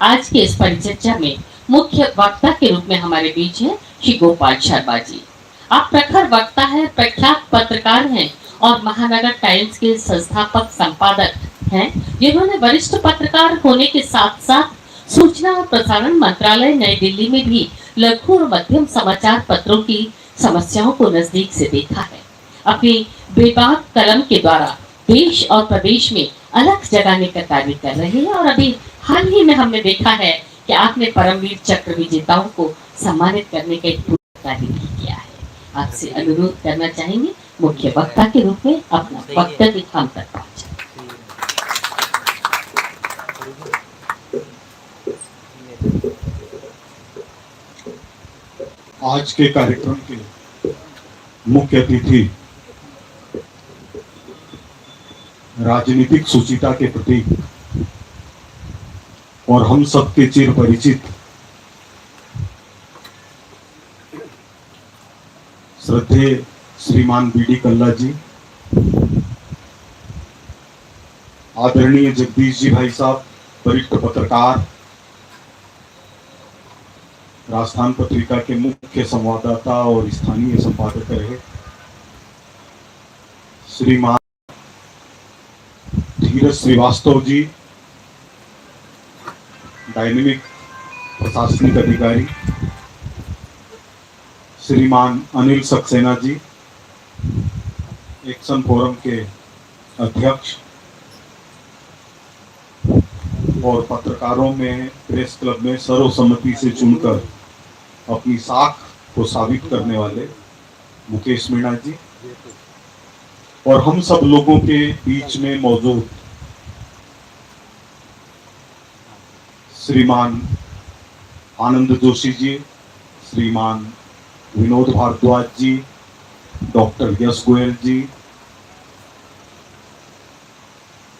आज के इस परिचर्चा में मुख्य वक्ता के रूप में हमारे बीच है श्री गोपाल शर्मा जी। आप प्रखर वक्ता है, प्रख्यात पत्रकार हैं और महानगर टाइम्स के संस्थापक संपादक हैं, जिन्होंने वरिष्ठ पत्रकार होने के साथ साथ सूचना और प्रसारण मंत्रालय नई दिल्ली में भी लघु और मध्यम समाचार पत्रों की समस्याओं को नजदीक से देखा है। अपनी बेबाक कलम के द्वारा देश और प्रदेश में अलग जगाने का कार्य कर रहे हैं और अभी हाल ही में हमने देखा है कि आपने परमवीर चक्र विजेताओं को सम्मानित करने का एक कार्य भी किया है। आपसे अनुरोध करना चाहेंगे मुख्य वक्ता के रूप में अपना वक्तव्य हम तक पहुंचाएं। आज के कार्यक्रम के मुख्य अतिथि राजनीतिक सुचिता के प्रतीक और हम सबके चिर परिचित श्रद्धेय श्रीमान बी डी कल्ला जी, आदरणीय जगदीश जी भाई साहब, वरिष्ठ पत्रकार, राजस्थान पत्रिका के मुख्य संवाददाता और स्थानीय संपादक रहे, श्रीमान धीरज श्रीवास्तव जी, डायनेमिक प्रशासनिक अधिकारी, श्रीमान अनिल सक्सेना जी, एक्शन फोरम के अध्यक्ष और पत्रकारों में प्रेस क्लब में सर्वसम्मति से चुनकर अपनी साख को साबित करने वाले मुकेश मीणा जी, और हम सब लोगों के बीच में मौजूद श्रीमान आनंद जोशी जी, श्रीमान विनोद भारद्वाज जी, डॉक्टर यश गोयल जी,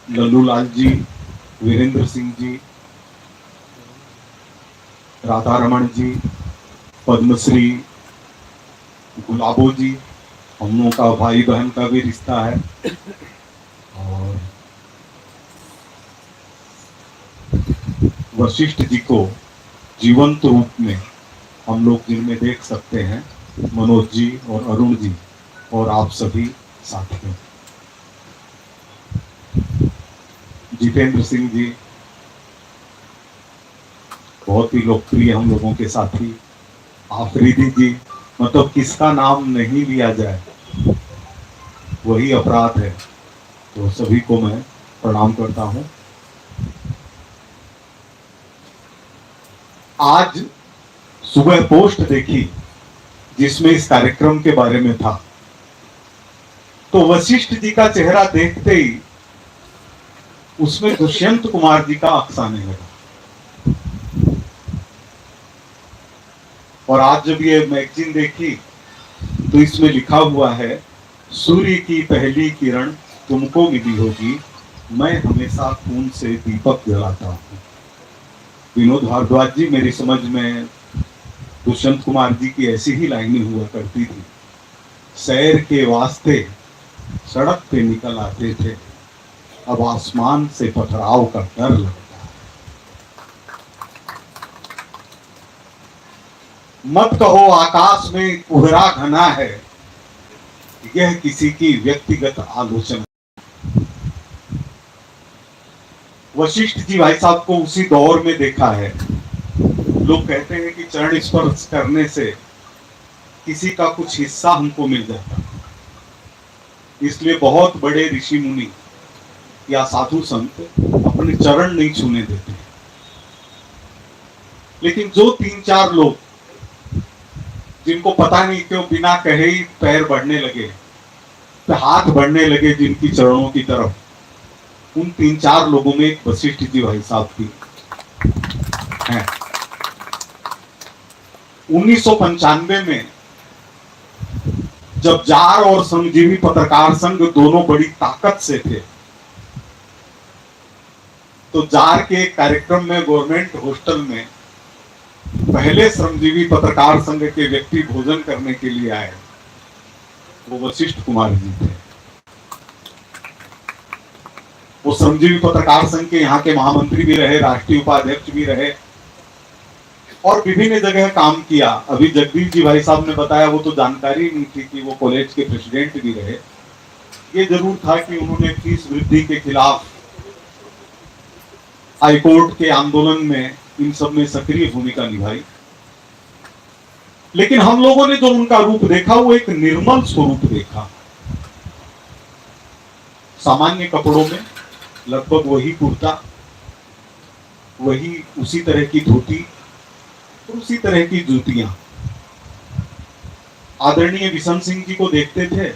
लल्लूलाल जी, वीरेंद्र सिंह जी, राधा रमन जी, पद्मश्री गुलाबो जी, हम लोगों का भाई बहन का भी रिश्ता है, और वशिष्ठ जी को जीवंत रूप में हम लोग जिनमें देख सकते हैं, मनोज जी और अरुण जी और आप सभी साथियों, जितेंद्र सिंह जी बहुत ही लोकप्रिय हम लोगों के साथी, आफरीदी जी, मतलब किसका नाम नहीं लिया जाए वही अपराध है, तो सभी को मैं प्रणाम करता हूं। आज सुबह पोस्ट देखी जिसमें इस कार्यक्रम के बारे में था, तो वशिष्ठ जी का चेहरा देखते ही उसमें दुष्यंत कुमार जी का अक्स आने लगा। और आज जब ये मैगजीन देखी तो इसमें लिखा हुआ है, सूर्य की पहली किरण तुमको मिली होगी, मैं हमेशा खून से दीपक जलाता हूं। विनोद भारद्वाज जी, मेरी समझ में दुष्यंत कुमार जी की ऐसी ही लाइनें हुआ करती थी, सैर के वास्ते सड़क पे निकल आते थे, अब आसमान से पथराव का डर लगता है। मत कहो आकाश में कोहरा घना है, यह किसी की व्यक्तिगत आलोचना। वशिष्ठ जी भाई साहब को उसी दौर में देखा है। लोग कहते हैं कि चरण स्पर्श करने से किसी का कुछ हिस्सा हमको मिल जाता, इसलिए बहुत बड़े ऋषि मुनि या साधु संत अपने चरण नहीं छूने देते। लेकिन जो 3-4 लोग जिनको पता नहीं क्यों बिना कहे ही पैर बढ़ने लगे, तो हाथ बढ़ने लगे जिनकी चरणों की तरफ, उन 3-4 लोगों में एक वशिष्ठ जी भाई साहब भी हैं। 1995 में जब जार और श्रमजीवी पत्रकार संघ दोनों बड़ी ताकत से थे, तो जार के कार्यक्रम में गवर्नमेंट हॉस्टल में पहले श्रमजीवी पत्रकार संघ के व्यक्ति भोजन करने के लिए आए, वो वशिष्ठ कुमार जी थे। वो श्रमजीवी पत्रकार संघ के यहाँ के महामंत्री भी रहे, राष्ट्रीय उपाध्यक्ष भी रहे और विभिन्न जगह काम किया। अभी जगदीश जी भाई साहब ने बताया, वो तो जानकारी नहीं थी कि वो कॉलेज के प्रेसिडेंट भी रहे। ये जरूर था कि उन्होंने फीस वृद्धि के खिलाफ हाईकोर्ट के आंदोलन में इन सब में सक्रिय भूमिका निभाई। लेकिन हम लोगों ने जो उनका रूप देखा वो एक निर्मल स्वरूप देखा। सामान्य कपड़ों में लगभग वही कुर्ता, वही उसी तरह की धोती और उसी तरह की जूतियां। आदरणीय बिशन सिंह जी को देखते थे,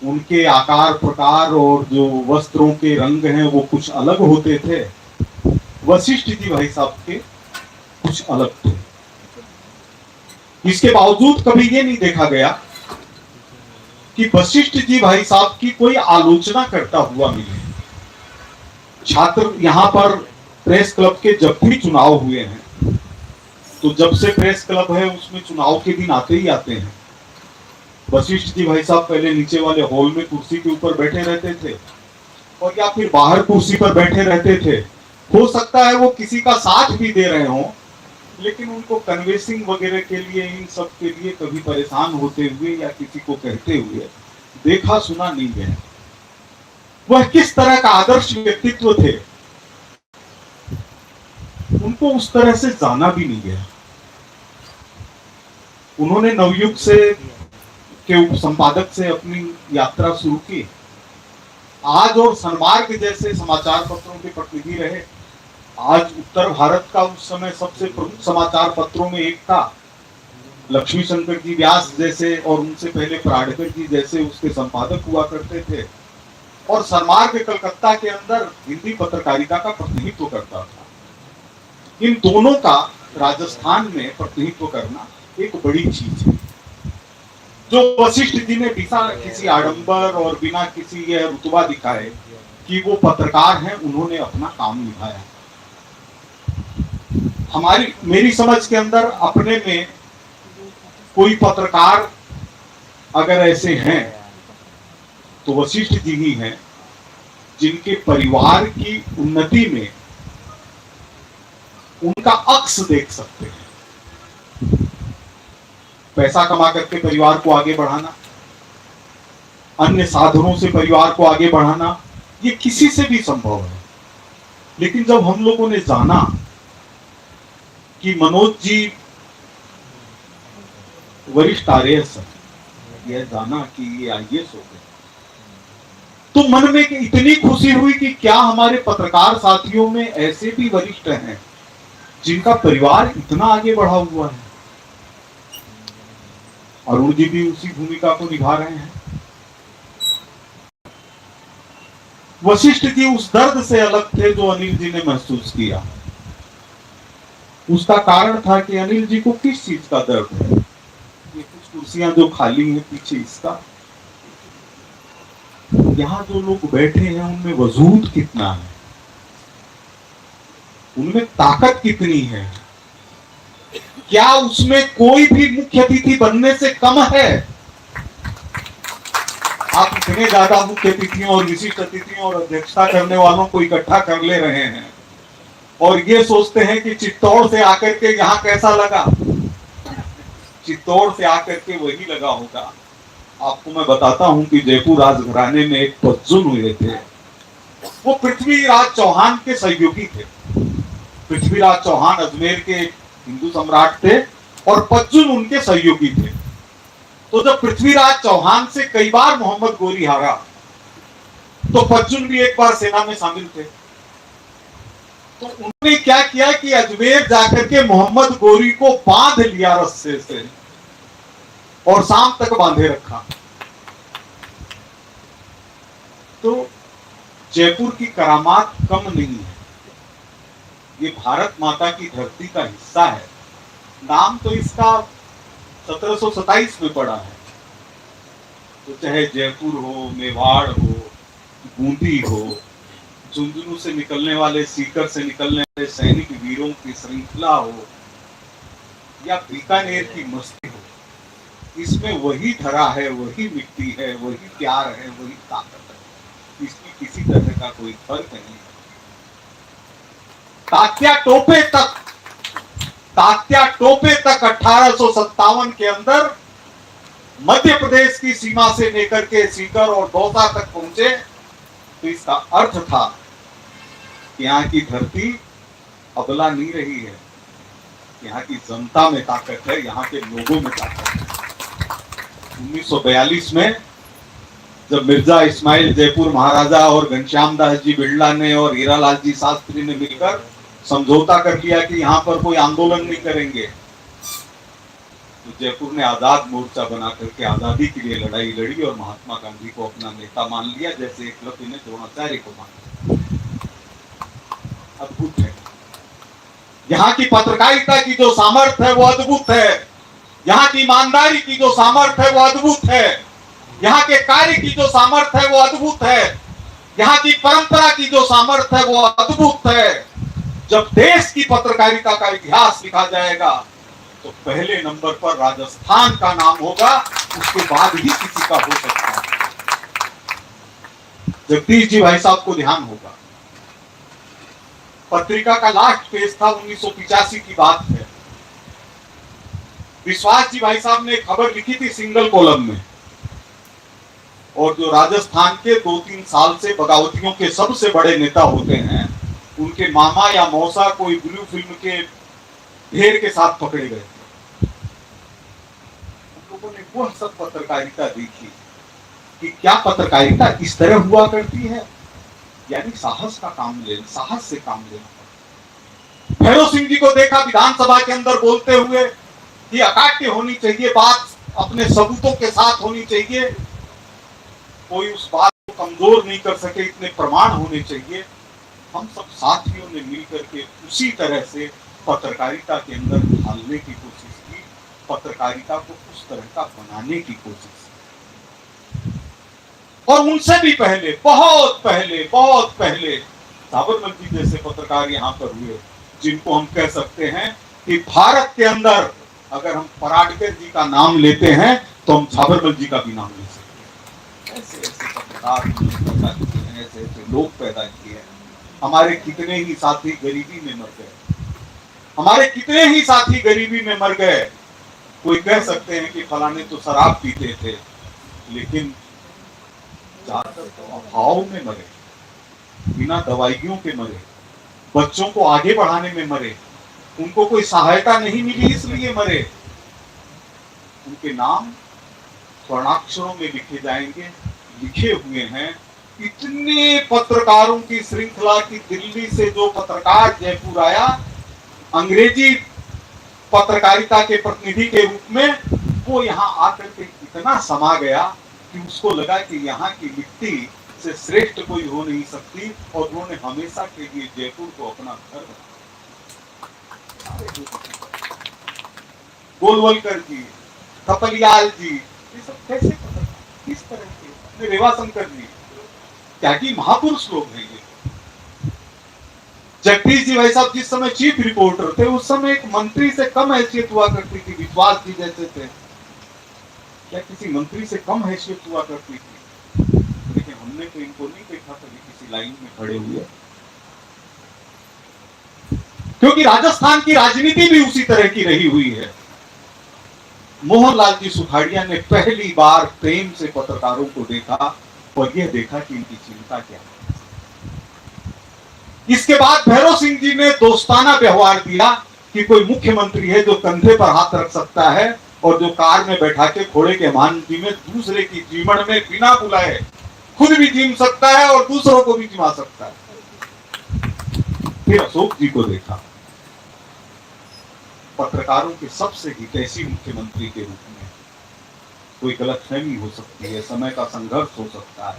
उनके आकार प्रकार और जो वस्त्रों के रंग हैं वो कुछ अलग होते थे। वशिष्ठ जी भाई साहब के कुछ अलग थे। इसके बावजूद कभी ये नहीं देखा गया कि वशिष्ठ जी भाई साहब की कोई आलोचना करता हुआ मिले। छात्र यहाँ पर प्रेस क्लब के जब भी चुनाव हुए हैं, तो जब से प्रेस क्लब है उसमें चुनाव के दिन आते ही आते हैं। वशिष्ठ जी भाई साहब पहले नीचे वाले हॉल में कुर्सी के ऊपर बैठे रहते थे और या फिर बाहर कुर्सी पर बैठे रहते थे। हो सकता है वो किसी का साथ भी दे रहे हों, लेकिन उनको कन्वेंसिंग वगैरह के लिए, इन सब के लिए कभी परेशान होते हुए या किसी को कहते हुए देखा सुना नहीं गया। वह किस तरह का आदर्श व्यक्तित्व थे, उनको उस तरह से जाना भी नहीं गया। उन्होंने नवयुग से के उप संपादक से अपनी यात्रा शुरू की। आज और सन्मार्ग जैसे समाचार पत्रों के प्रतिनिधि रहे। आज उत्तर भारत का उस समय सबसे प्रमुख समाचार पत्रों में एक था। लक्ष्मी शंकर जी व्यास जैसे और उनसे पहले प्राडकर जी जैसे उसके संपादक हुआ करते थे और सन्मार्ग कलकत्ता के अंदर हिंदी पत्रकारिता का प्रतिनिधित्व करता था। इन दोनों का राजस्थान में प्रतिनिधित्व करना एक बड़ी चीज है। जो वशिष्ठ जी ने बिना किसी आडंबर और बिना किसी यह रुतबा दिखाए कि वो पत्रकार हैं, उन्होंने अपना काम निभाया। मेरी समझ के अंदर अपने में कोई पत्रकार अगर ऐसे हैं तो वशिष्ठ जी ही हैं, जिनके परिवार की उन्नति में उनका अक्स देख सकते हैं। पैसा कमा करके परिवार को आगे बढ़ाना, अन्य साधनों से परिवार को आगे बढ़ाना, ये किसी से भी संभव है। लेकिन जब हम लोगों ने जाना कि मनोज जी वरिष्ठ आरएएस है, यह जाना कि ये आईएएस हो गए, तो मन में इतनी खुशी हुई कि क्या हमारे पत्रकार साथियों में ऐसे भी वरिष्ठ हैं जिनका परिवार इतना आगे बढ़ा हुआ है। अरुण जी भी उसी भूमिका को निभा रहे हैं। वशिष्ठ जी उस दर्द से अलग थे जो अनिल जी ने महसूस किया। उसका कारण था कि अनिल जी को किस चीज का दर्द है। ये कुछ कुर्सियां जो खाली हैं पीछे, इसका यहाँ जो लोग बैठे हैं उनमें वजूद कितना है, उनमें ताकत कितनी है, क्या उसमें कोई भी मुख्य अतिथि बनने से कम है। आप इतने ज्यादा मुख्य अतिथियों और विशिष्ट अतिथियों और अध्यक्षता करने वालों को इकट्ठा कर ले रहे हैं और ये सोचते हैं कि चित्तौड़ से आकर के यहाँ कैसा लगा। चित्तौड़ से आकर के वही लगा होगा। आपको मैं बताता हूं कि जयपुर राजघराने में एक पज्जुन हुए थे, वो पृथ्वीराज चौहान के सहयोगी थे। पृथ्वीराज चौहान अजमेर के हिंदू सम्राट थे और पज्जुन उनके सहयोगी थे। तो जब पृथ्वीराज चौहान से कई बार मोहम्मद गोरी हारा, तो पज्जुन भी एक बार सेना में शामिल थे। तो उन्होंने क्या किया कि अजमेर जाकर के मोहम्मद गोरी को बांध लिया रस्से से और शाम तक बांधे रखा। तो जयपुर की करामात कम नहीं है। ये भारत माता की धरती का हिस्सा है। नाम तो इसका 1727 में पड़ा है। तो चाहे जयपुर हो, मेवाड़ हो, बूंदी हो, झुंझुनू से निकलने वाले, सीकर से निकलने वाले सैनिक वीरों की श्रृंखला हो, या बीकानेर की मस्ती हो, इसमें वही धरा है, वही मिट्टी है, वही प्यार है, वही ताकत है। इसकी किसी तरह का कोई फर्क नहीं। तात्या टोपे तक 1857 के अंदर मध्य प्रदेश की सीमा से लेकर के सीकर और दौसा तक पहुंचे, तो इसका अर्थ था कि यहाँ की धरती अबला नहीं रही है, यहाँ की जनता में ताकत है, यहाँ के लोगों में ताकत है। 1942 में जब मिर्जा इस्माइल जयपुर महाराजा और घनश्याम दास जी बिड़ला ने और हीरालाल जी शास्त्री ने मिलकर समझौता कर लिया कि यहाँ पर कोई आंदोलन नहीं करेंगे, तो जयपुर ने आजाद मोर्चा बना करके आजादी के लिए लड़ाई लड़ी और महात्मा गांधी को अपना नेता मान लिया, जैसे एकलव्य ने द्रोणाचार्य को मान लिया। अद्भुत है। यहाँ की पत्रकारिता की जो सामर्थ्य है वो अद्भुत है, यहाँ की ईमानदारी की जो सामर्थ्य है वो अद्भुत है, यहाँ के कार्य की जो सामर्थ्य है वो अद्भुत है, यहाँ की परंपरा की जो सामर्थ्य है वो अद्भुत है। जब देश की पत्रकारिता का इतिहास लिखा जाएगा तो पहले नंबर पर राजस्थान का नाम होगा, उसके बाद ही किसी का हो सकता है। जगदीश जी भाई साहब को ध्यान होगा, पत्रिका का लास्ट पेज था, 1985 की बात है। विश्वास जी भाई साहब ने खबर लिखी थी सिंगल कॉलम में, और जो राजस्थान के 2-3 साल से बगावतियों के सबसे बड़े नेता होते हैं, उनके मामा या मौसा कोई ब्लू फिल्म के ढेर के साथ पकड़े गए थे। लोगों ने वह सब पत्रकारिता देखी कि क्या पत्रकारिता इस तरह हुआ करती है, यानी साहस का काम लेना, साहस से काम लेना। भैरव सिंह जी को देखा विधानसभा के अंदर बोलते हुए कि अकाट्य होनी चाहिए, बात अपने सबूतों के साथ होनी चाहिए, कोई उस बात को कमजोर नहीं कर सके, इतने प्रमाण होने चाहिए। हम सब साथियों ने मिलकर के उसी तरह से पत्रकारिता के अंदर ढालने की कोशिश की, पत्रकारिता को उस तरह का बनाने की कोशिश की। और उनसे भी पहले, बहुत पहले साबरमल जी जैसे पत्रकार यहाँ पर हुए, जिनको हम कह सकते हैं कि भारत के अंदर अगर हम पराडकर जी का नाम लेते हैं तो हम साबरमल जी का भी नाम ले सकते हैं। ऐसे पत्रकार पैदा किए हैं, ऐसे लोग पैदा किए हैं। हमारे कितने ही साथी गरीबी में मर गए, हमारे कितने ही साथी गरीबी में मर गए। कोई कह सकते हैं कि फलाने तो शराब पीते थे, लेकिन ज्यादातर तो अभाव में मरे, बिना दवाइयों के मरे, बच्चों को आगे बढ़ाने में मरे, उनको कोई सहायता नहीं मिली इसलिए मरे। उनके नाम स्वर्णाक्षरों में लिखे जाएंगे, लिखे हुए हैं। इतने पत्रकारों की श्रृंखला की दिल्ली से जो पत्रकार जयपुर आया, अंग्रेजी पत्रकारिता के प्रतिनिधि के रूप में, वो यहाँ आकर के इतना समा गया कि उसको लगा कि यहाँ की मिट्टी से श्रेष्ठ कोई हो नहीं सकती, और उन्होंने हमेशा के लिए जयपुर को अपना घर बनाया। गोलवलकर जी, थपलियाल जी, ये सब कैसे पत्रकार, किस तरह के, रेवाशंकर जी, क्या कि महापुरुष लोग हैं ये। जगदीश जी भाई साहब जिस समय चीफ रिपोर्टर थे, उस समय एक मंत्री से कम हैसियत हुआ करती थी, विश्वास जी जैसे थे, क्या किसी मंत्री से कम हैसियत हुआ करती थी। लेकिन हमने तो इनको नहीं देखा कभी किसी लाइन में खड़े हुए, क्योंकि राजस्थान की राजनीति भी उसी तरह की रही हुई है। मोहनलाल जी सुखाड़िया ने पहली बार प्रेम से पत्रकारों को देखा और यह देखा कि इनकी चिंता क्या है। इसके बाद भैरव सिंह जी ने दोस्ताना व्यवहार दिया कि कोई मुख्यमंत्री है जो कंधे पर हाथ रख सकता है और जो कार में बैठा के घोड़े के मानवी में दूसरे की जीवन में बिना बुलाए खुद भी जीम सकता है और दूसरों को भी जिमा सकता है। फिर अशोक जी को देखा, पत्रकारों के सबसे हितैषी मुख्यमंत्री के रूप में। कोई गलतफहमी हो सकती है, समय का संघर्ष हो सकता है,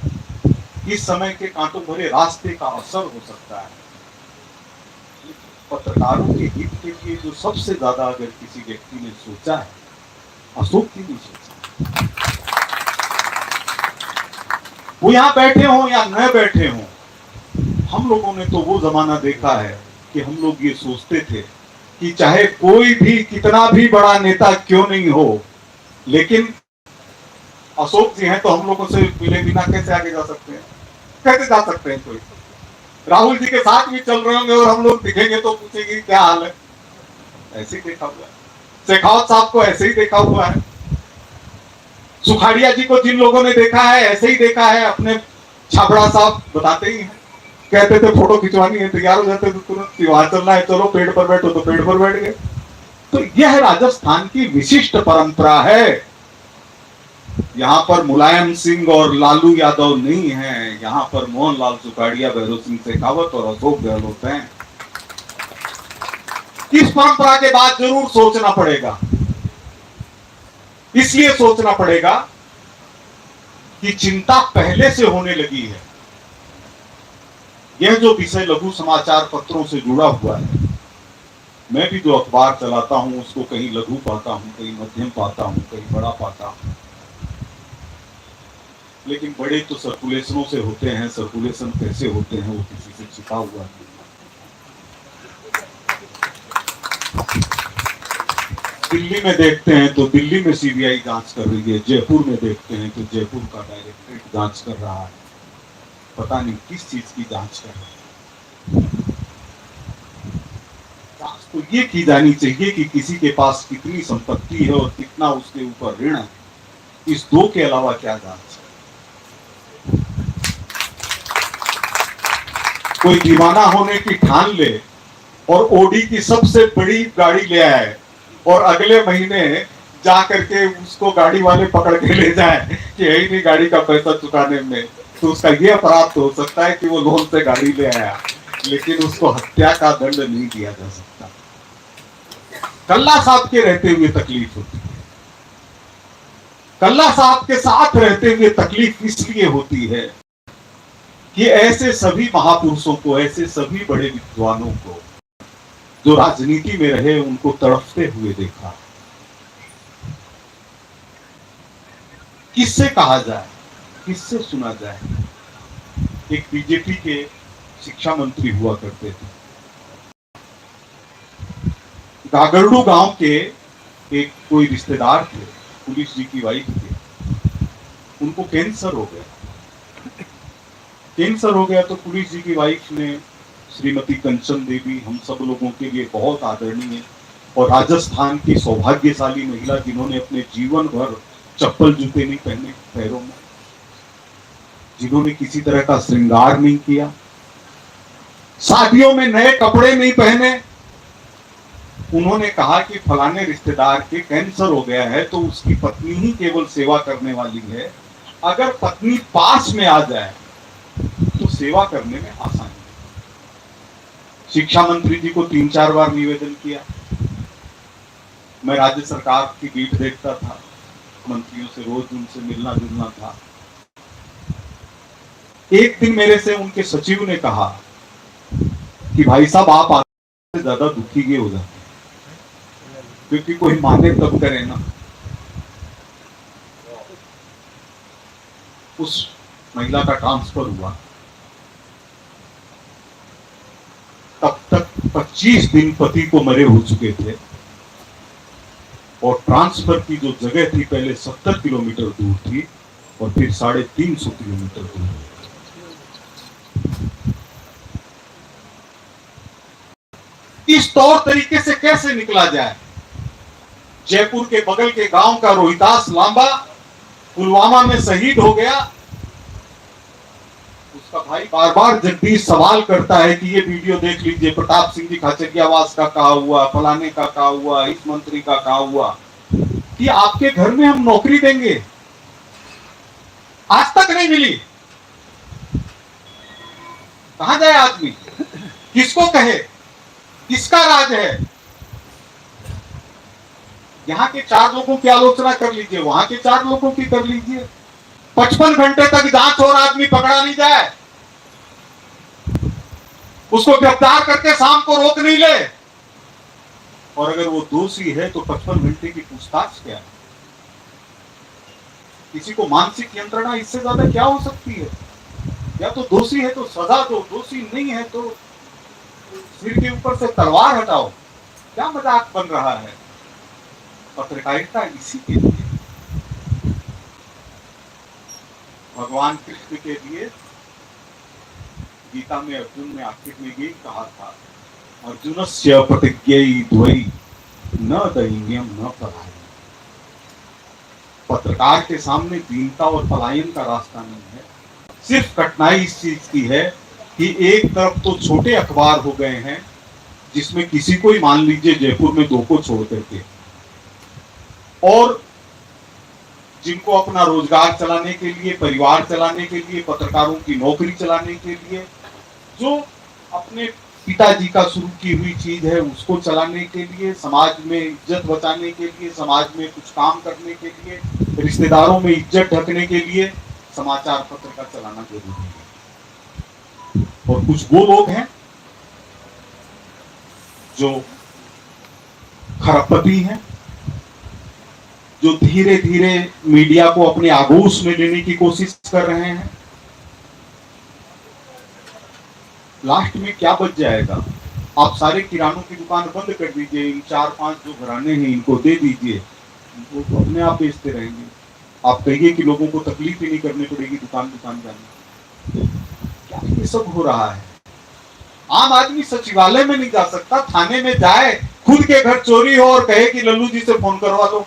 इस समय के कांटों भरे रास्ते का असर हो सकता है, पत्रकारों के हित के लिए जो सबसे ज्यादा अगर किसी व्यक्ति ने सोचा है, अशोक जी ने सोचा। वो यहाँ बैठे हों या न बैठे हों, हम लोगों ने तो वो जमाना देखा है कि हम लोग ये सोचते थे कि चाहे कोई भी कितना भी बड़ा नेता क्यों नहीं हो, लेकिन अशोक जी हैं तो हम लोगों से मिले बिना कैसे आगे जा सकते हैं। कैसे जा सकते हैं कोई? राहुल जी के साथ भी चल रहे होंगे और हम लोग दिखेंगे तो पूछेंगे क्या हाल है। ऐसे ही देखा हुआ है, शेखावत साहब को ऐसे ही देखा हुआ है, सुखाड़िया जी को जिन लोगों ने देखा है ऐसे ही देखा है। अपने छाबड़ा साहब बताते ही हैं, कहते थे फोटो खिंचवानी है, तैयार हो जाते थे तुरंत, वहां चलना है चलो पेड़ पर बैठो तो पेड़ पर बैठ गए। तो यह राजस्थान की विशिष्ट परंपरा है। यहाँ पर मुलायम सिंह और लालू यादव नहीं है, यहाँ पर मोहनलाल सुखाड़िया, भैरव सिंह शेखावत और अशोक गहलोत हैं। इस परंपरा के बाद जरूर सोचना पड़ेगा, इसलिए सोचना पड़ेगा कि चिंता पहले से होने लगी है। यह जो विषय लघु समाचार पत्रों से जुड़ा हुआ है, मैं भी जो अखबार चलाता हूं उसको कहीं लघु पाता हूं, कहीं मध्यम पाता हूं, कहीं बड़ा पाता हूं। लेकिन बड़े तो सर्कुलेशनों से होते हैं, सर्कुलेशन कैसे होते हैं वो किसी से छिपा हुआ है। दिल्ली में देखते हैं तो दिल्ली में सीबीआई जांच कर रही है, जयपुर में देखते हैं तो जयपुर का डायरेक्टरेट जांच कर रहा है। पता नहीं किस चीज की जांच कर रहा है। जांच तो ये की जानी चाहिए कि किसी के पास कितनी संपत्ति है और कितना उसके ऊपर ऋण है। इस दो के अलावा क्या जांच? कोई दीवाना होने की ठान ले और ओडी की सबसे बड़ी गाड़ी ले आए और अगले महीने जा करके उसको गाड़ी वाले पकड़ के ले जाए कि यही नहीं गाड़ी का पैसा चुकाने में, तो उसका ये अपराध तो हो सकता है कि वो लोन से गाड़ी ले आया, लेकिन उसको हत्या का दंड नहीं दिया जा सकता। कल्ला साहब के रहते हुए तकलीफ होती है, कल्ला साहब के साथ रहते हुए तकलीफ इसलिए होती है कि ऐसे सभी महापुरुषों को, ऐसे सभी बड़े विद्वानों को जो राजनीति में रहे, उनको तड़पते हुए देखा। किससे कहा जाए, किससे सुना जाए? एक बीजेपी के शिक्षा मंत्री हुआ करते थे, गागरडू गांव के एक कोई रिश्तेदार थे, पुलिस जी की वाइफ थे, उनको कैंसर हो गया। कैंसर हो गया तो पुलिस जी की वाइफ ने, श्रीमती कंचन देवी, हम सब लोगों के लिए बहुत आदरणीय और राजस्थान की सौभाग्यशाली महिला, जिन्होंने अपने जीवन भर चप्पल जूते नहीं पहने पैरों में, जिन्होंने किसी तरह का श्रृंगार नहीं किया, शादियों में नए कपड़े नहीं पहने, उन्होंने कहा कि फलाने रिश्तेदार के कैंसर हो गया है तो उसकी पत्नी ही केवल सेवा करने वाली है, अगर पत्नी पास में आ जाए तो सेवा करने में आसानी। शिक्षा मंत्री जी को 3-4 बार निवेदन किया। मैं राज्य सरकार की बीट देखता था, मंत्रियों से रोज उनसे मिलना जुलना था। एक दिन मेरे से उनके सचिव ने कहा कि भाई साहब आप आगे से ज्यादा दुखी ये हो जाते, क्योंकि कोई माने तब करे ना। उस महिला का ट्रांसफर हुआ, तब तक 25 दिन पति को मरे हो चुके थे और ट्रांसफर की जो जगह थी पहले 70 किलोमीटर दूर थी और फिर 350 किलोमीटर दूर। इस तौर तरीके से कैसे निकला जाए? जयपुर के बगल के गांव का रोहिदास लांबा पुलवामा में शहीद हो गया। उसका भाई बार बार जगदीश सवाल करता है कि ये वीडियो देख लीजिए, प्रताप सिंह जी खाचरियावास का कहा हुआ, फलाने का कहा हुआ, इस मंत्री का कहा हुआ कि आपके घर में हम नौकरी देंगे, आज तक नहीं मिली। कहां जाए आदमी, किसको कहे, किसका राज है? यहाँ के 4 लोगों की आलोचना कर लीजिए, वहां के 4 लोगों की कर लीजिए। 55 घंटे तक जांच और आदमी पकड़ा नहीं जाए, उसको गिरफ्तार करके शाम को रोक नहीं ले, और अगर वो दोषी है तो 55 घंटे की पूछताछ क्या है? किसी को मानसिक यंत्रणा इससे ज्यादा क्या हो सकती है? या तो दोषी है तो सजा दो, दोषी नहीं है तो सिर के ऊपर से तलवार हटाओ। क्या मजाक बन रहा है? पत्रकारिता इसी के लिए, भगवान कृष्ण के लिए गीता में अर्जुन ने आखिर में यही कहा था, अर्जुनस्य प्रतिज्ञै द्वै न दैन्यम न पलायन। पत्रकार के सामने दीनता और पलायन का रास्ता नहीं है। सिर्फ कठिनाई इस चीज की है कि एक तरफ तो छोटे अखबार हो गए हैं जिसमें किसी को ही मान लीजिए जयपुर में 2 को छोड़ करके, और जिनको अपना रोजगार चलाने के लिए, परिवार चलाने के लिए, पत्रकारों की नौकरी चलाने के लिए, जो अपने पिताजी का शुरू की हुई चीज है उसको चलाने के लिए, समाज में इज्जत बचाने के लिए, समाज में कुछ काम करने के लिए, रिश्तेदारों में इज्जत ढकने के लिए समाचार पत्र का चलाना जरूरी है। और कुछ वो लोग हैं जो खरबपति हैं, जो धीरे धीरे मीडिया को अपने आगोश में लेने की कोशिश कर रहे हैं। लास्ट में क्या बच जाएगा? आप सारे किरानों की दुकान बंद कर दीजिए, इन 4-5 जो घराने हैं इनको दे दीजिए, वो तो अपने आप बेचते रहेंगे। आप कहिए कि लोगों को तकलीफ ही नहीं करनी पड़ेगी दुकान जाने। क्या ये सब हो रहा है? आम आदमी सचिवालय में नहीं जा सकता, थाने में जाए, खुद के घर चोरी हो और कहे कि लल्लू जी से फोन करवा लो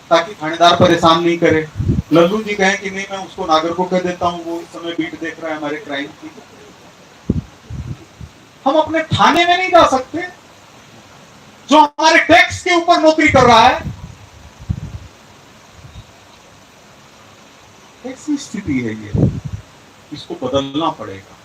ताकि थानेदार परेशान नहीं करे। लल्लू जी कहें कि नहीं, मैं उसको नागर को कह देता हूँ, वो इस समय बीट देख रहा है हमारे क्राइम की। हम अपने थाने में नहीं जा सकते जो हमारे टैक्स के ऊपर नौकरी कर रहा है। ऐसी स्थिति है ये, इसको बदलना पड़ेगा।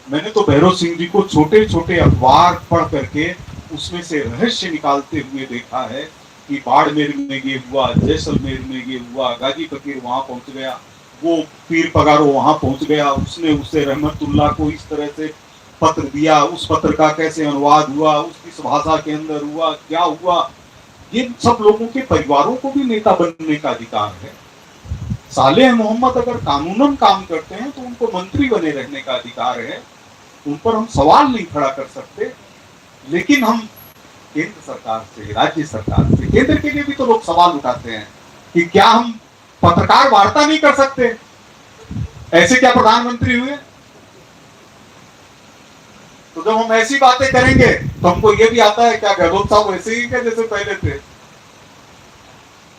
मैंने तो भैरव सिंह जी को छोटे छोटे अखबार पढ़ करके उसमें से रहस्य निकालते हुए देखा है कि बाड़मेर में ये हुआ, जैसलमेर में ये हुआ, गाजी फकीर वहां पहुंच गया, वो पीर पगारो वहां पहुंच गया, उसने उससे रहमतुल्लाह को इस तरह से पत्र दिया, उस पत्र का कैसे अनुवाद हुआ, उसकी भाषा के अंदर हुआ, क्या हुआ। ये सब लोगों के परिवारों को भी नेता बनने का अधिकार है। सालेह मोहम्मद अगर कानूनन काम करते हैं तो उनको मंत्री बने रहने का अधिकार है, उन पर हम सवाल नहीं खड़ा कर सकते। लेकिन हम केंद्र सरकार से, राज्य सरकार से, केंद्र के लिए भी तो लोग सवाल उठाते हैं कि क्या हम पत्रकार वार्ता नहीं कर सकते? ऐसे क्या प्रधानमंत्री हुए? तो जब हम ऐसी बातें करेंगे तो हमको ये भी आता है क्या गहलोत साहब वैसे ही क्या जैसे पहले थे?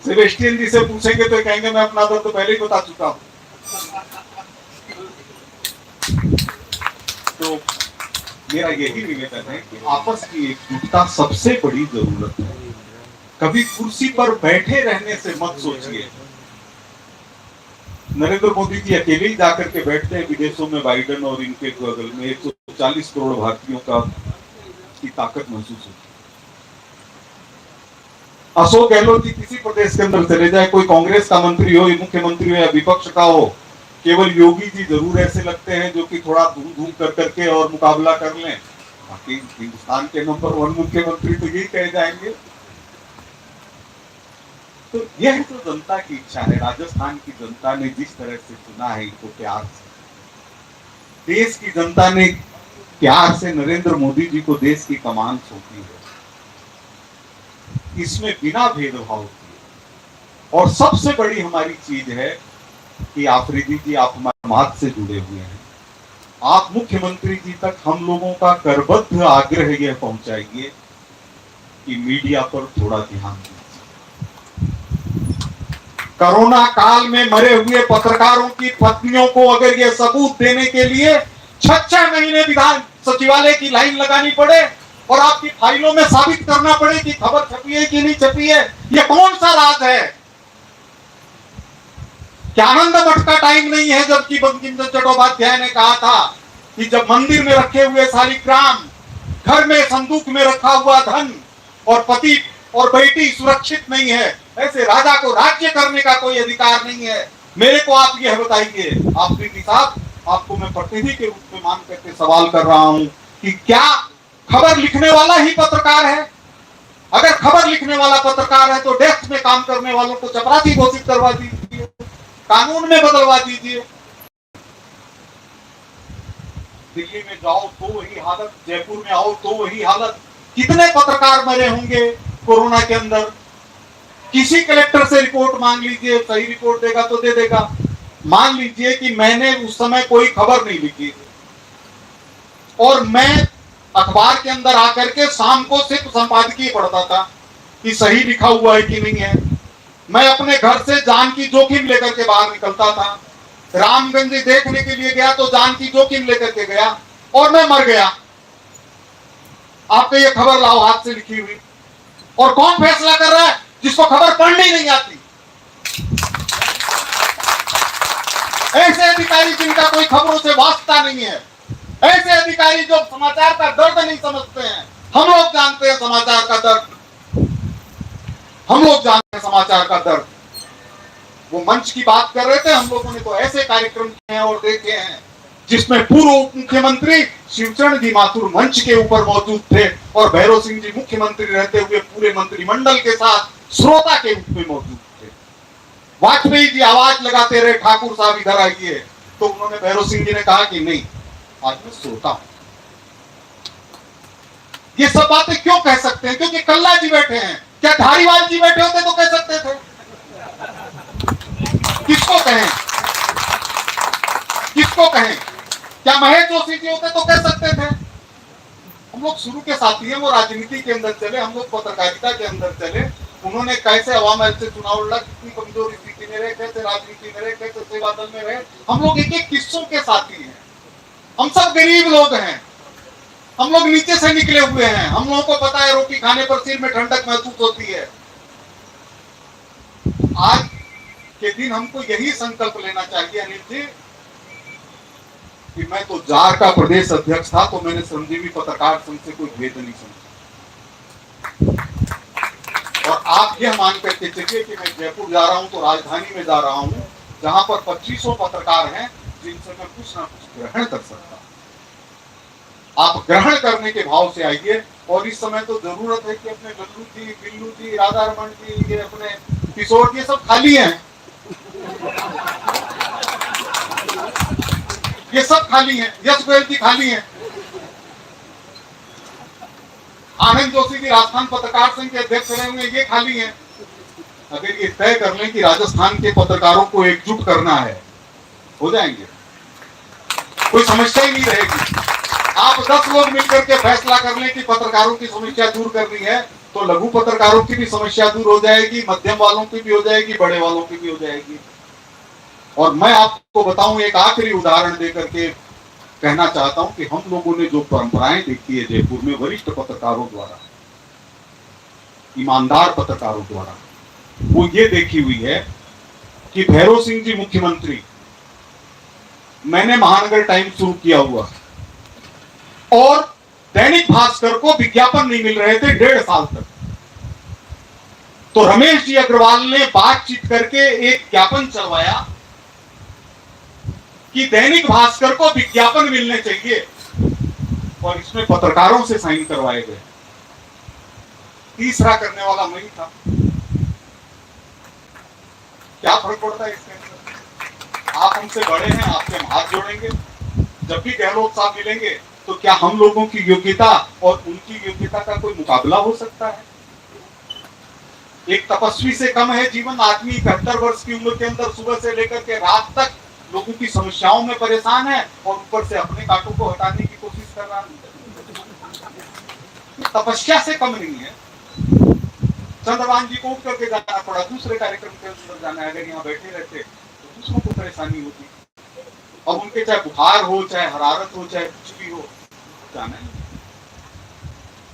सेबेस्टियन जी से पूछेंगे तो कहेंगे मैं अपना दर्द तो पहले ही बता चुका हूं। तो मेरा यही निवेदन है कि आपस की एकजुटता सबसे बड़ी जरूरत है। कभी कुर्सी पर बैठे रहने से मत सोचिए। नरेंद्र मोदी जी अकेले ही जाकर के बैठते हैं विदेशों में, बाइडेन और इनके बगल में 140 करोड़ भारतीयों की ताकत महसूस होती है। अशोक गहलोत जी किसी प्रदेश के अंदर चले जाए, कोई कांग्रेस का मंत्री हो, मुख्यमंत्री हो या विपक्ष का हो, केवल योगी जी जरूर ऐसे लगते हैं जो कि थोड़ा धूम धूम कर करके और मुकाबला कर लें। बाकी हिंदुस्तान के नंबर 1 मुख्यमंत्री तो यही कहे जाएंगे। तो यह तो जनता की इच्छा है। राजस्थान की जनता ने जिस तरह से चुना है इनको प्यार से, देश की जनता ने प्यार से नरेंद्र मोदी जी को देश की कमान सौंपी है, इसमें बिना भेदभाव किए। और सबसे बड़ी हमारी चीज है कि आफरीदी जी आप हमारे समाज से जुड़े हुए हैं, आप मुख्यमंत्री जी तक हम लोगों का करबद्ध आग्रह यह पहुंचाइए कि मीडिया पर थोड़ा ध्यान दीजिए। कोरोना काल में मरे हुए पत्रकारों की पत्नियों को अगर यह सबूत देने के लिए 6 महीने विधान सचिवालय की लाइन लगानी पड़े और आपकी फाइलों में साबित करना पड़े कि खबर छपी है कि नहीं छपी है, यह कौन सा राज है? क्या आनंद मठ का टाइम नहीं है जबकि बंकिम चंद्र चट्टोपाध्याय ने कहा था कि जब मंदिर में रखे हुए शालिग्राम, घर में संदूक में रखा हुआ धन और पति और बेटी सुरक्षित नहीं है, ऐसे राजा को राज्य करने का कोई अधिकार नहीं है। मेरे को आप यह बताइए, आफरीदी साहब, आपको मैं प्रतिनिधि के रूप में मान करके सवाल कर रहा हूं कि क्या खबर लिखने वाला ही पत्रकार है? अगर खबर लिखने वाला पत्रकार है तो डेस्क में काम करने वालों को चपरासी घोषित करवा दीजिए, कानून में बदलवा दीजिए। दिल्ली में जाओ तो वही हालत, जयपुर में आओ तो वही हालत। कितने पत्रकार मरे होंगे कोरोना के अंदर? किसी कलेक्टर से रिपोर्ट मांग लीजिए, सही रिपोर्ट देगा तो दे देगा। मान लीजिए कि मैंने उस समय कोई खबर नहीं लिखी, और मैं अखबार के अंदर आकर के शाम को सिर्फ संपादकीय पढ़ता था कि सही लिखा हुआ है कि नहीं है। मैं अपने घर से जान की जोखिम लेकर के बाहर निकलता था। रामगंज देखने के लिए गया तो जान की जोखिम लेकर के गया और मैं मर गया। आपको ये खबर लाओ हाथ से लिखी हुई। और कौन फैसला कर रहा है? जिसको खबर पढ़नी ही नहीं आती। ऐसे अधिकारी जिनका कोई खबरों से वास्ता नहीं है, ऐसे अधिकारी जो समाचार का दर्द नहीं समझते हैं। हम लोग जानते हैं समाचार का दर्द, हम लोग जानते हैं समाचार का दर्द। वो मंच की बात कर रहे थे, हम लोगों ने तो ऐसे कार्यक्रम किए हैं और देखे हैं जिसमें पूर्व उप मुख्यमंत्री शिवचरण जी माथुर मंच के ऊपर मौजूद थे और भैरव सिंह जी मुख्यमंत्री रहते हुए पूरे मंत्रिमंडल के साथ श्रोता के रूप में मौजूद थे। वाजपेयी जी आवाज लगाते रहे, ठाकुर साहब इधर आइए, तो उन्होंने भैरव सिंह जी ने कहा कि नहीं, आज मैं श्रोता हूं। ये सब बातें क्यों कह सकते हैं? क्योंकि कल्ला जी बैठे हैं। क्या धारीवाल जी बैठे होते तो कह सकते थे? किसको कहें, किसको कहें? क्या महेश जोशी जी होते तो कह सकते थे? हम लोग शुरू के साथी हैं, वो राजनीति के अंदर चले, हम लोग पत्रकारिता के अंदर चले। उन्होंने कैसे अवाम से चुनाव लड़ा, कितनी कमजोर स्थिति में रहे, कैसे राजनीति में रहे, कैसे सेवा दल में रहे। हम लोग एक एक किस्सों के साथी हैं। हम सब गरीब लोग हैं, हम लोग नीचे से निकले हुए हैं। हम लोगों को पता है रोटी खाने पर सिर में ठंडक महसूस होती है। आज के दिन हमको यही संकल्प लेना चाहिए अनिल जी कि मैं तो जार का प्रदेश अध्यक्ष था, तो मैंने श्रमजीवी पत्रकार संघ से कोई भेद नहीं समझा। और आप यह मान करके चलिए कि मैं जयपुर जा रहा हूं तो राजधानी में जा रहा हूं, जहां पर 2500 पत्रकार हैं जिनसे मैं कुछ ना कुछ ग्रहण कर सकता हूं। आप ग्रहण करने के भाव से आइए। और इस समय तो जरूरत है कि अपने लल्लू जी, बिल्लू जी, राधारमण जी, ये अपने किशोर जी सब खाली हैं, ये सब खाली हैं। यश गोयल जी खाली हैं। आनंद जोशी जी राजस्थान पत्रकार संघ के अध्यक्ष रहे हुए, ये खाली हैं। अगर ये तय कर लें कि राजस्थान के पत्रकारों को एकजुट करना है, हो जाएंगे, कोई समस्या ही नहीं रहेगी। आप 10 लोग मिलकर के फैसला कर लें कि पत्रकारों की समस्या दूर करनी है, तो लघु पत्रकारों की भी समस्या दूर हो जाएगी, मध्यम वालों की भी हो जाएगी, बड़े वालों की भी हो जाएगी। और मैं आपको बताऊं, एक आखिरी उदाहरण देकर के कहना चाहता हूं कि हम लोगों ने जो परंपराएं देखी है जयपुर में वरिष्ठ पत्रकारों द्वारा, ईमानदार पत्रकारों द्वारा, वो ये देखी हुई है कि भैरव सिंह जी मुख्यमंत्री, मैंने महानगर टाइम्स शुरू किया हुआ और दैनिक भास्कर को विज्ञापन नहीं मिल रहे थे 1.5 साल तक। तो रमेश जी अग्रवाल ने बातचीत करके एक ज्ञापन चलवाया कि दैनिक भास्कर को विज्ञापन मिलने चाहिए, और इसमें पत्रकारों से साइन करवाए गए। तीसरा करने वाला मैं ही था। क्या फर्क पड़ता है इसके अंदर? आप हमसे बड़े हैं, आपसे हम हाथ जोड़ेंगे। जब भी गहलोत साहब मिलेंगे तो क्या हम लोगों की योग्यता और उनकी योग्यता का कोई मुकाबला हो सकता है? एक तपस्वी से कम है जीवन। आदमी 71 वर्ष की उम्र के अंदर सुबह से लेकर के रात तक लोगों की समस्याओं में परेशान है और ऊपर से अपने कांटों को हटाने की कोशिश कर रहा है। तपस्या से कम नहीं है। चंद्रभान जी को उठ करके जाना पड़ा, दूसरे कार्यक्रम के अंदर जाना है। अगर यहाँ बैठे रहते तो दूसरों को परेशानी होती। अब उनके चाहे बुखार हो, चाहे हरारत हो, चाहे कुछ भी हो, जाना है।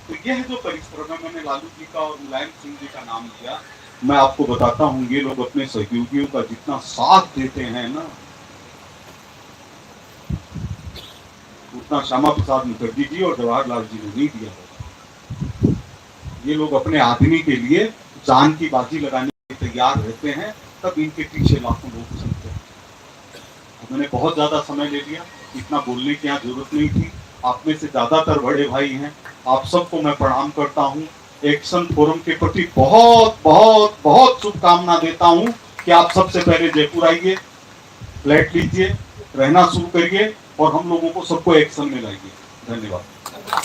तो यह जो परिश्रम है, मैंने लालू जी का और मुलायम सिंह जी का नाम लिया। मैं आपको बताता हूँ, ये लोग अपने सहयोगियों का जितना साथ देते हैं ना, उतना श्यामा प्रसाद मुखर्जी जी और जवाहरलाल जी ने नहीं दिया होगा। ये लोग अपने आदमी के लिए जान की बाजी लगाने के तैयार रहते हैं, तब इनके पीछे लाखों लोग चलते हैं। मैंने बहुत ज्यादा समय ले लिया, इतना बोलने की यहाँ जरूरत नहीं थी। आप में से ज्यादातर बड़े भाई हैं, आप सबको मैं प्रणाम करता हूँ। एक्शन फोरम के प्रति बहुत बहुत बहुत शुभकामना देता हूँ कि आप सबसे पहले जयपुर आइए, फ्लैट लीजिए, रहना शुरू करिए और हम लोगों को सबको एक्शन में लाइए। धन्यवाद।